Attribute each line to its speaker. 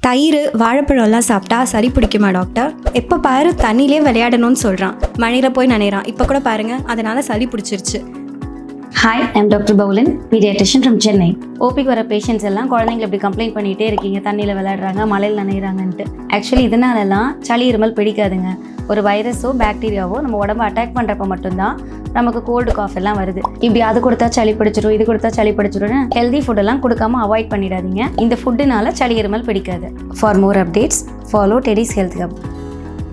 Speaker 1: தயிர் வாழைப்பழம்லாம் சாப்பிட்டா சரி பிடிக்குமா டாக்டர்? எப்போ பாரு தண்ணியிலே விளையாடணும்னு சொல்கிறான், மழையில் போய் நனைகிறான். இப்போ கூட பாருங்கள், அதனால் சளி பிடிச்சிருச்சு.
Speaker 2: Hi, I'm Dr. Bowlin, Pediatrician from Chennai. ஓபிக்கு வர பேஷண்ட்ஸ் எல்லாம் குழந்தைங்களை இப்படி கம்ப்ளைண்ட் பண்ணிகிட்டே இருக்கீங்க, தண்ணியில் விளையாடுறாங்க, மழையில் நனைகிறாங்கன்ட்டு. ஆக்சுவலி இதனாலலாம் சளி இருமல் பிடிக்காதுங்க. ஒரு வைரஸோ பாக்டீரியாவோ நம்ம உடம்பு அட்டாக் பண்ணுறப்ப மட்டும்தான் நமக்கு கோல்டு காஃப் எல்லாம் வருது. இப்படி அது கொடுத்தா சளி பிடிச்சிடும், இது கொடுத்தா சளி பிடிச்சிடும்னு ஹெல்தி ஃபுட்டெல்லாம் கொடுக்காம அவாய்ட் பண்ணிடாதீங்க. இந்த ஃபுட்டுனால சளி இருமல் பிடிக்காது. For more updates, follow Teddy's health hub.